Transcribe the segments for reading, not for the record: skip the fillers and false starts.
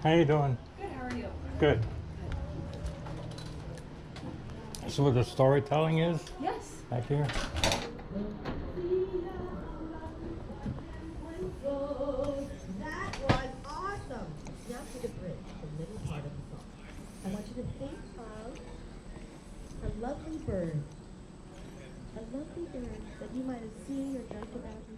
How you doing? Good, how are you? Good. So what the storytelling is Yes. back here? That was awesome. Now to the bridge, the middle part of the song. I want you to think of a lovely bird. A lovely bird that you might have seen or dreamt about before.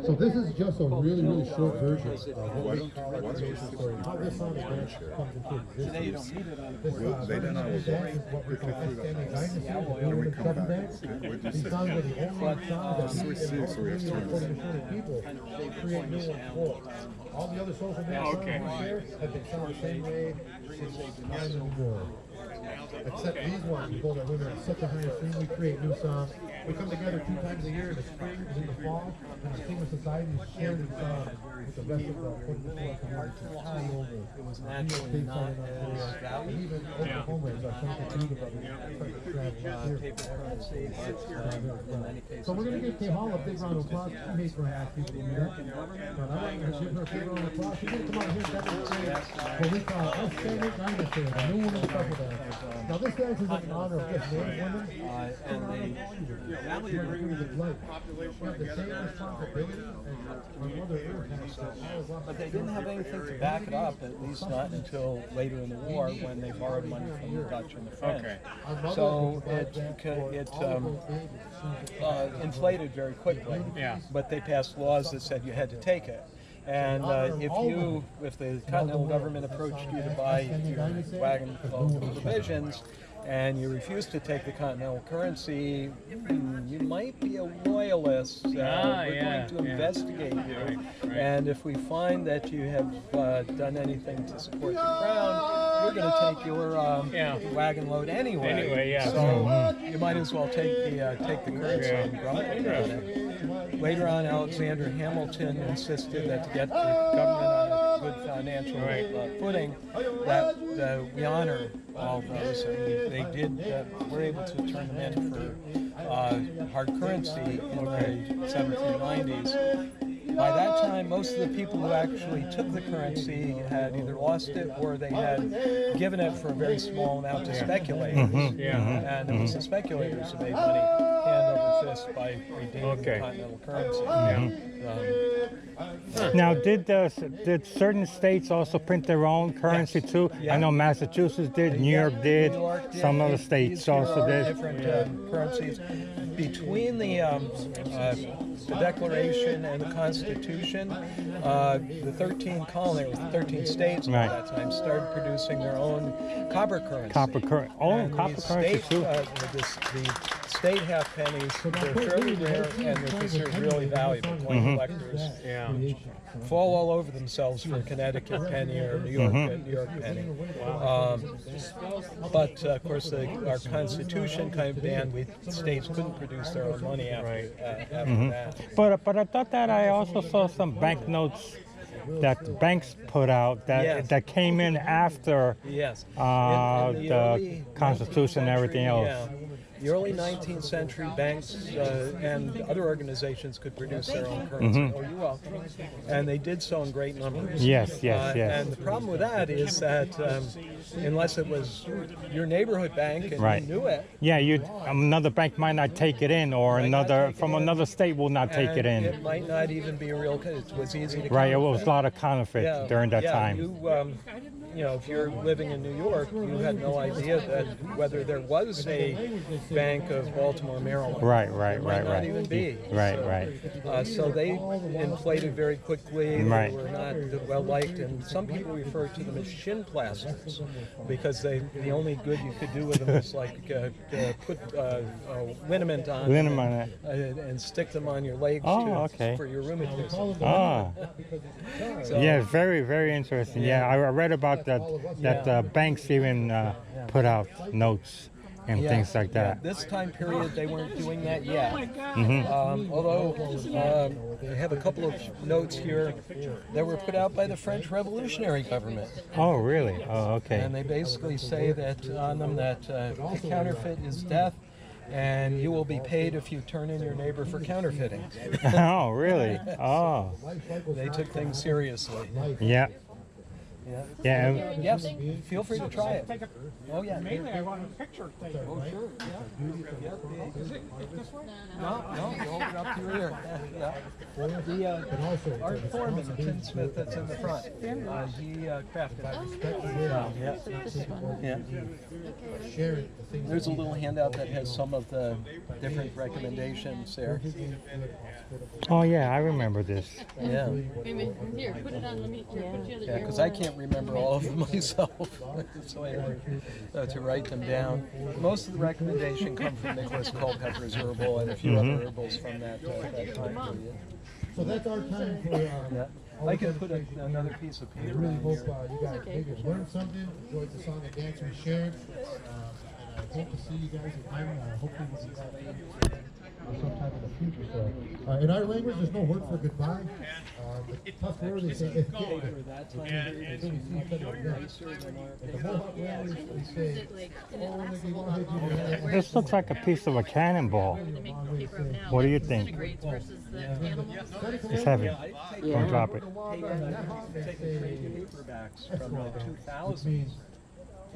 So this is just a really, really short version of what we call our creation story. How this song and dance comes into existence. This version of dance is what we call outstanding dynasty, the Blue Ribbon Trumpet Dance. These songs are the only songs that we can 40 people create new ones for. All the other social dance songs here have been sung the same way since time immemorial. Except these ones, we hold our women at such a high esteem, we create new songs. We come together 2 times a year in the spring and in the fall, and our senior societies share these songs with the rest of the Puerto Rico community all over. It was naturally not as valued. Even Oklahoma is our central community brother. Paper currency, but in many cases. So we're going to give Kay Hall a big round of applause. She hates when I ask people to do that. But I like to give her a big round of applause. She's going to come out here and demonstrate what we call outstanding dynasty, the new woman couple dance. Now this dance is in honor of just native women. And they Valley of life. We have the same responsibility as our mother earth has to all of us. But they didn't have anything to back it up, at least not until later in the war when they borrowed money from the Dutch and the French. So it inflated very quickly. Yeah. But they passed laws that said you had to take it. And if the Continental government approached you to buy your wagon of provisions, and you refuse to take the continental currency, you might be a loyalist. We're going to investigate you. And if we find that you have done anything to support the crown, we're going to take your wagon load anyway. So you might as well take the currency and drop it. Later on, Alexander Hamilton insisted that to get the government on a good financial footing, that we honor all those. And they did, were able to turn them in for hard currency in the 1790s. By that time, most of the people who actually took the currency had either lost it or they had given it for a very small amount to speculators. And it was the speculators who made money hand over fist by redeeming the continental currency. Now, did certain states also print their own currency too? I know Massachusetts did, New York did, some other states also did. Different currencies. Between the Declaration and the Constitution, the 13 colonies, the 13 states at that time, started producing their own copper currency. Copper currency. Oh, copper currency too. The state half pennies, they're fairly rare and they're considered really valuable. Coin collectors fall all over themselves for a Connecticut penny or a New York penny. But of course, our Constitution kind of banned states couldn't produce their own money after that. But I thought that I also saw some banknotes that the banks put out that came in after the Constitution and everything else. The early 19th century banks and other organizations could produce their own currency. Oh, you're welcome. And they did so in great numbers. Yes. And the problem with that is that unless it was your neighborhood bank and you knew it. Yeah, another bank might not take it in, or from another state will not take it in. It might not even be a real. It was easy to. Right, it was a lot of counterfeit during that time. If you're living in New York, you had no idea that whether there was a Bank of Baltimore, Maryland. Right. Not even be. So they inflated very quickly. They were not well liked, and some people refer to them as shin plasters because the only good you could do with them was like put liniment on and stick them on your legs for your rheumatism. Yeah, very, very interesting. Yeah, I read about that banks even put out notes and things like that. This time period, they weren't doing that yet. Although they have a couple of notes here that were put out by the French Revolutionary government. Oh, really? Oh, okay. And they basically say that on them that counterfeit is death, and you will be paid if you turn in your neighbor for counterfeiting. Oh, really? Oh, They took things seriously. yeah. Yeah. Yeah. and- Yes, feel free to try it. Oh yeah. Mainly, I want a picture. Oh sure. Yeah. Is it this way? No, you hold it up to your ear. Yeah. The Art Foreman, the tinsmith that's in the front, he crafted it. Yeah. There's a little handout that has some of the different recommendations there. Oh, yeah, I remember this. Yeah. Here, put it on. Let me put the other Yeah, because I can't remember all of them myself, so I had to write them down. Most of the recommendation come from Nicholas Culpepper's herbal and a few other herbals from that time period. So that's our time for. Yeah. I could put another piece of I paper really on hope here. you guys maybe learned something, enjoyed the song and dance we shared. And I hope to see you guys again. Hopefully we'll see that sometime in the future. So, in our language, there's no word for goodbye. The tough word is say "if get." This looks like a piece of a cannonball. What do you think? It's heavy. Don't drop it. Paperbacks from the 2000s.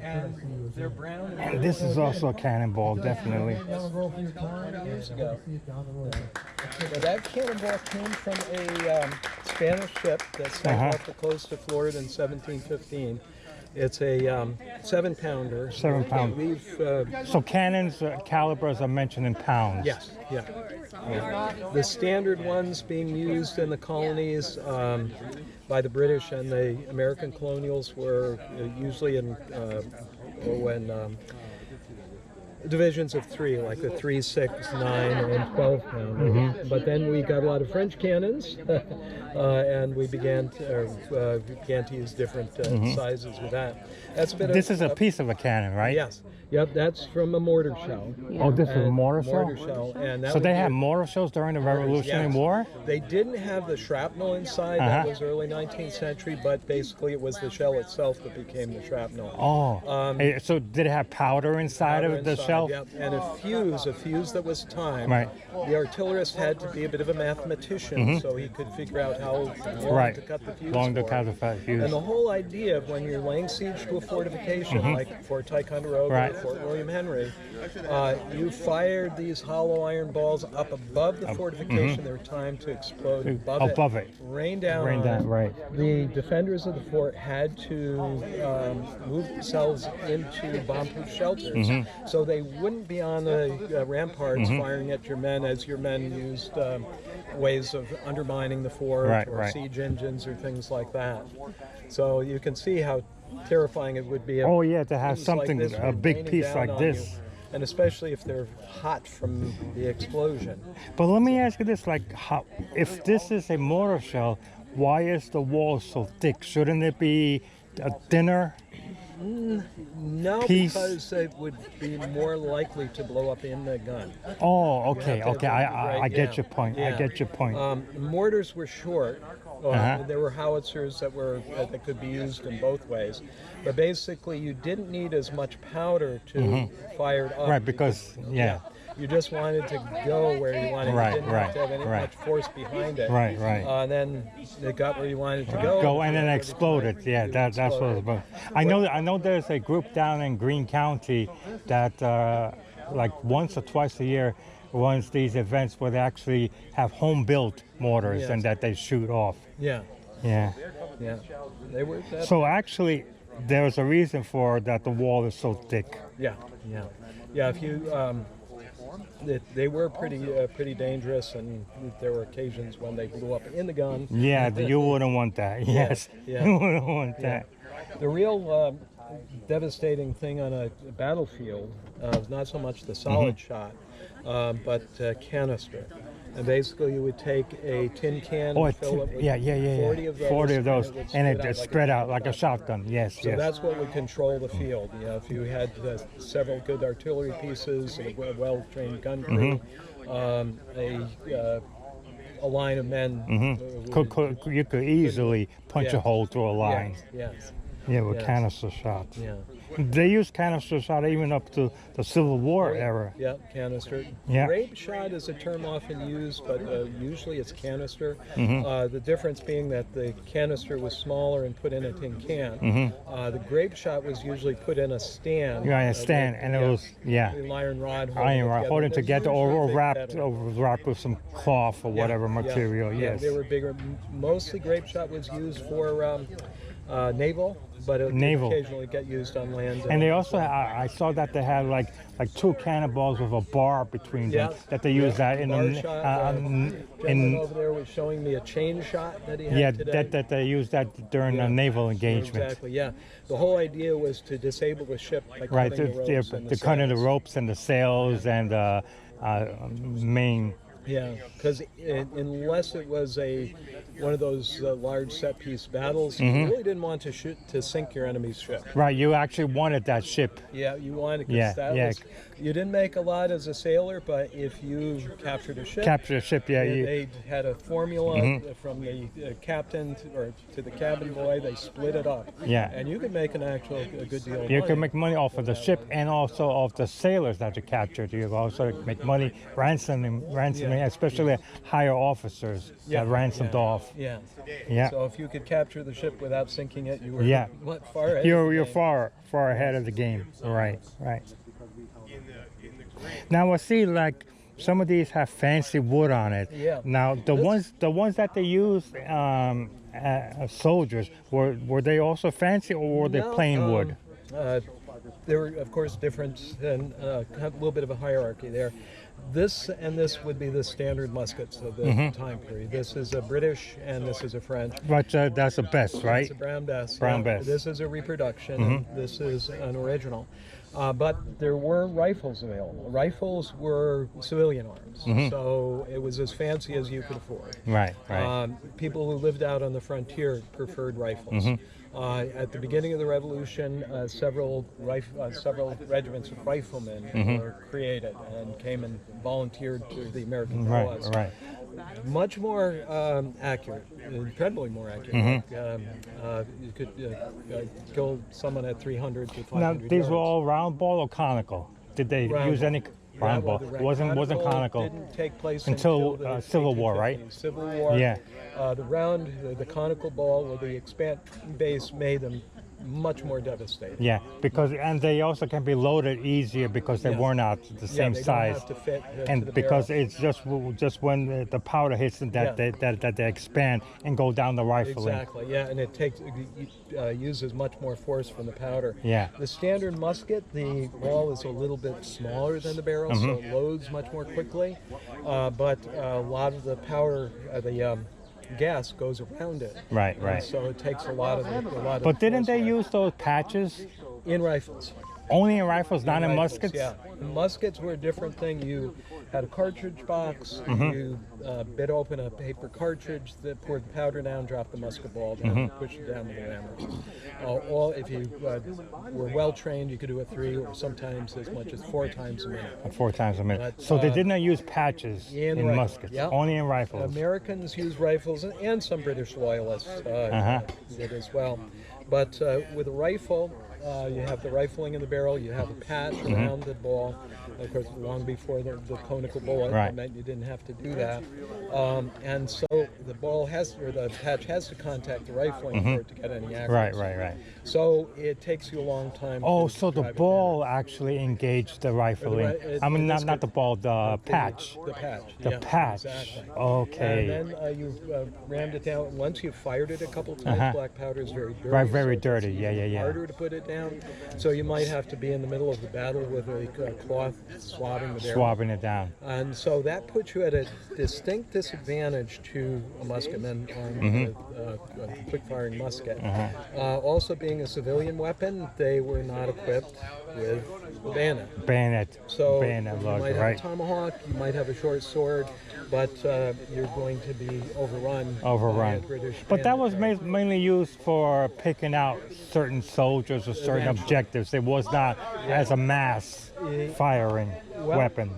And they're brown. And this is also a cannonball, definitely. Years ago. But that cannonball came from a Spanish ship that sank off the coast of Florida in 1715. It's a 7-pounder. 7-pound. We've So cannons, calibers are mentioned in pounds. yes, yeah. The standard ones being used in the colonies by the British and the American colonials were usually in divisions of 3, like the 3, 6, 9, and 12 pounder. But then we got a lot of French cannons, and we began to use different sizes with that. That's a bit. This is a piece of a cannon, right? Yes. Yep, that's from a mortar shell. Oh, this is a And mortar shell? Mortar shell, and that So would they be- had mortar shells during the Revolutionary Yes. War? They didn't have the shrapnel inside. That was early 19th century, but basically it was the shell itself that became the shrapnel. Oh. Hey, so did it have powder inside Powder of the inside, shell? Yep. And a fuse that was timed. Right. The artillerist had to be a bit of a mathematician, so he could figure out how long Right. to cut the fuse Long to for. cut the fuse. And the whole idea of when you're laying siege to a fortification, like Fort Ticonderoga Right. or Fort William Henry, you fired these hollow iron balls up above the fortification. They were timed to explode above it. Rain down. Rain on down, it. right. The defenders of the fort had to move themselves into bomb-proof shelters, so they wouldn't be on the ramparts firing at your men as your men used ways of undermining the fort or siege engines or things like that. So you can see how terrifying it would be. If Oh, yeah, to have things something, like this a were big raining piece down like on this. you, and especially if they're hot from the explosion. But let me ask you this, like, how, if this is a mortar shell, why is the wall so thick? Shouldn't it be a thinner? No, Piece. because it would be more likely to blow up in the gun. Oh, okay, have to okay, I break get down. your point, I Yeah. get your point. Mortars were short. Uh-huh. There were howitzers that could be used in both ways, but basically you didn't need as much powder to fire it up. Right, because, yeah. You just wanted to go where you wanted. Right, You didn't have to have any right. much force behind it. Right, right. And then it got where you wanted to go. Go and then exploded. Yeah, that's what it's about. I know there's a group down in Greene County that like once or twice a year runs these events where they actually have home built mortars Yes. and that they shoot off. Yeah, Yeah. yeah. They were. So actually there's a reason for that the wall is so thick. Yeah. If you, they were pretty dangerous, and there were occasions when they blew up in the gun. Yeah, you wouldn't want that. Yes. yeah. You wouldn't want that. The real devastating thing on a battlefield is not so much the solid shot, but canister. And basically, you would take a tin can Oh, and fill it with 40 of those, 40 of those, would and it spit out just like spread a out like a shotgun. Yes, So yes. that's what would control the field. You know, if you had several good artillery pieces, a well-trained gun crew, a line of men. You could easily punch a hole through a line. Yes. Yeah, with Yes. canister shots. Yeah. They used canister shot even up to the Civil War era. Yeah, canister. Yeah. Grape shot is a term often used, but usually it's canister. Mm-hmm. The difference being that the canister was smaller and put in a tin can. The grape shot was usually put in a stand. Yeah, a stand, and it was an iron rod holding it together, or Usually wrapped big wrapped with some cloth or whatever material. Yeah, Yes. they were bigger. Mostly grape shot was used for naval, but it Naval. would occasionally get used on land. And they also, I saw that they had like two cannonballs with a bar between them that they use that in bar the shot. Gentleman over there was showing me a chain shot that he had today. that they use that during a naval engagement. Exactly. Yeah. The whole idea was to disable the ship by Right, cutting the ropes and the cutting the sails. ropes and the sails and main. Yeah, because unless it was one of those large set piece battles, you really didn't want to sink your enemy's ship. Right, you actually wanted that ship. Yeah, you wanted, Yeah, because that yeah. was, you didn't make a lot as a sailor, but if you captured a ship, You, they had a formula from the captain to the cabin boy. They split it up. Yeah. And you could make a good deal of you money. can make money off of the ship and also off the sailors that you captured. You also make money ransoming, especially higher officers that ransomed off. Yeah. Yeah. So if you could capture the ship without sinking it, you were far ahead. You're far ahead of the game. Right. Now I see like some of these have fancy wood on it. Yeah. Now the ones that they used soldiers were they also fancy, or were they plain wood? There were, of course, different and a little bit of a hierarchy there. This and this would be the standard muskets of the time period. This is a British and this is a French. But that's the best, right? It's a Brown Bess. Brown Bess. This is a reproduction. And this is an original. But there were rifles available. Rifles were civilian arms, so it was as fancy as you could afford. Right. People who lived out on the frontier preferred rifles. At the beginning of the Revolution, several regiments of riflemen were created and came and volunteered to the American cause. Right. Much more accurate, incredibly more accurate. You could kill someone at 300 to 500 Now yards. these were all round ball or conical? Did they use any round ball? The Wasn't conical didn't take place until the Civil War, 1850s. right? Civil War. Yeah. The conical ball or the expand base made them much more devastating. Yeah, and they also can be loaded easier because they weren't out the same they size, don't have to fit and to the because barrel. it's just when the powder hits them that they expand and go down the rifle. Exactly. Yeah, and it uses much more force from the powder. Yeah. The standard musket, the ball is a little bit smaller than the barrel, so it loads much more quickly. But a lot of the powder, the gas goes around it. Right. So it takes a lot of. But didn't they force use those patches in rifles? only in rifles, not in Rifles, muskets? Yeah, muskets were a different thing. You had a cartridge box. You bit open a paper cartridge, that poured the powder down, dropped the musket ball down, pushed it down with the rammer. If you were well trained, you could do it 3 or sometimes as much as 4 times a minute. 4 times a minute. But, So they did not use patches in rifles. muskets, Yep. only in rifles. Americans used rifles, and some British loyalists did as well. But with a rifle, you have the rifling in the barrel, you have a patch around the ball. Of course, long before the conical bullet, Right. it meant you didn't have to do that. And so the patch has to contact the rifling for it to get any accuracy. Right. So it takes you a long time. Oh, to so the drive it ball actually engaged the rifling. I mean, not the ball, the patch. down. The patch. The yeah, patch. Exactly. Okay. And then you rammed it down. Once you've fired it a couple times, black powder is very dirty. Right, very so dirty. it's Yeah. harder to put it down. So you might have to be in the middle of the battle with a cloth swabbing the barrel. Swabbing it down. And so that puts you at a distinct disadvantage to a musketman on a quick-firing musket. Also, being a civilian weapon, they were not equipped with a bayonet. Bayonet. So bayonet you lock, might have right. a tomahawk, you might have a short sword, but you're going to be overrun. by a British But that was bayonet. mainly used for picking out certain soldiers or certain objectives. It was not as a mass firing weapon.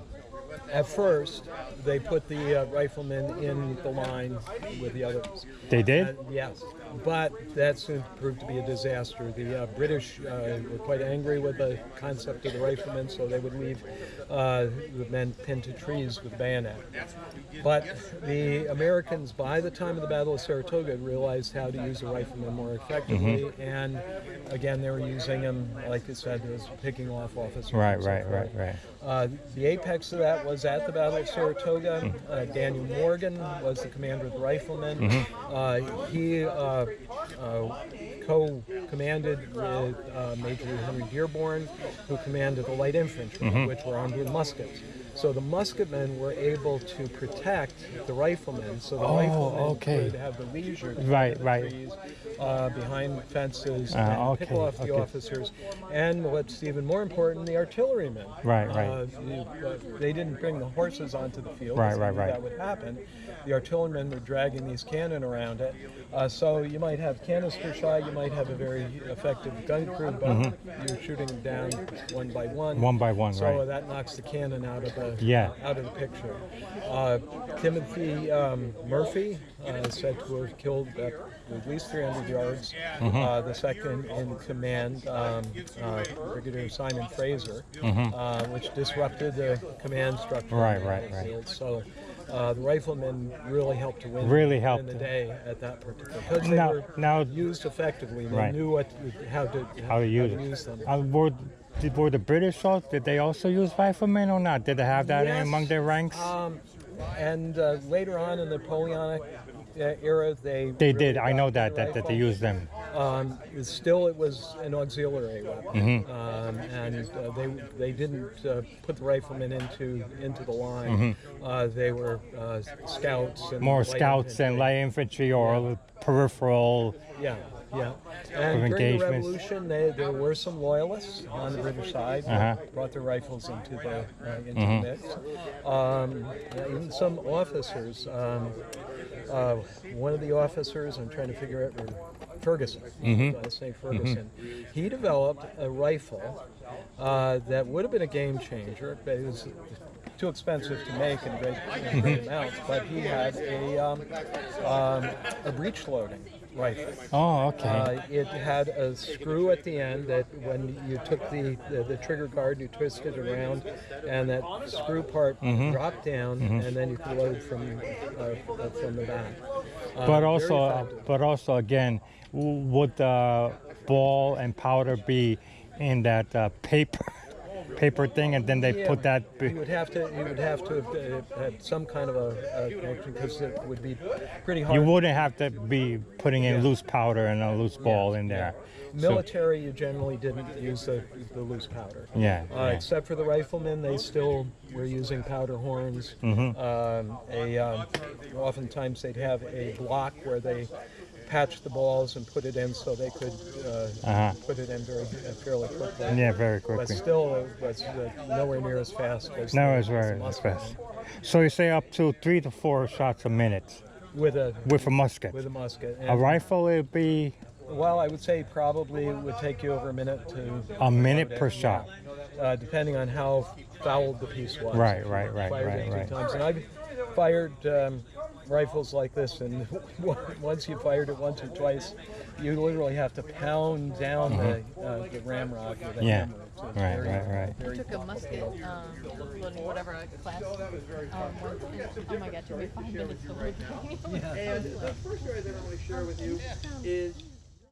At first, they put the riflemen in the line with the others. They did? Yes, but that soon proved to be a disaster. The British were quite angry with the concept of the riflemen, so they would leave the men pinned to trees with bayonet. But the Americans, by the time of the Battle of Saratoga, realized how to use the riflemen more effectively, and again, they were using them, like I said, as picking off officers. Right, and so right, forth. right. The apex of that was at the Battle of Saratoga. Daniel Morgan was the commander of the riflemen. He co-commanded with Major Henry Dearborn, who commanded the light infantry, which were armed with muskets. So the musketmen were able to protect the riflemen, so the riflemen could have the leisure to Right, climb the right. trees, behind fences, and pick off the officers. And what's even more important, the artillerymen. Right. They didn't bring the horses onto the field. Right, because they right, knew right. That would happen. The artillerymen were dragging these cannon around it. So you might have canister shot, you might have a very effective gun crew, but you're shooting them down one by one. One by one, so right. that knocks the cannon out of the picture. Timothy Murphy said to have killed at least 300 yards. The second in command, Brigadier Simon Fraser, which disrupted the command structure. Right. So the riflemen really helped to win in the day at that particular, because they were used effectively. They knew how to use them. Were the British also, did they also use riflemen or not? Did they have that among their ranks? And later on in the Napoleonic era, they did. I know that they used them. Still, it was an auxiliary weapon, and they didn't put the riflemen into the line. They were scouts and More light scouts infantry. and light infantry or peripheral. Yeah. And during the engagements. Revolution, there were some loyalists on the British side that brought their rifles into the mix. Even some officers. One of the officers, I'm trying to figure out, Ferguson, St. Ferguson, he developed a rifle that would have been a game changer, but it was too expensive to make in great amounts. But he had a breech loading rifle. Oh, okay. It had a screw at the end that when you took the trigger guard, you twisted it around, and that screw part dropped down, and then you could load from the back. But also again, would the ball and powder be in that paper thing, and then they put that. You would have to have had some kind of a connection, because it would be pretty hard. You wouldn't have to be putting in loose powder and a loose ball in there. Military, you generally didn't use the loose powder. Except for the riflemen, they still were using powder horns. Oftentimes they'd have a block where they patched the balls and put it in, so they could put it in fairly quickly. Yeah, very quickly. But still, it was nowhere near as fast as very fast. So you say up to 3 to 4 shots a minute with a musket. With a musket. A rifle would be. Well, I would say probably it would take you over a minute to. A minute per shot. Depending on how fouled the piece was. Right. Fired it 2 times, and I've fired rifles like this, and once you fired it once or twice, you literally have to pound down the ramrod with a hammer. So Right. I took a musket loading, whatever class. Oh my God, it took me 5 minutes to load. And the first story I ever want to share with you is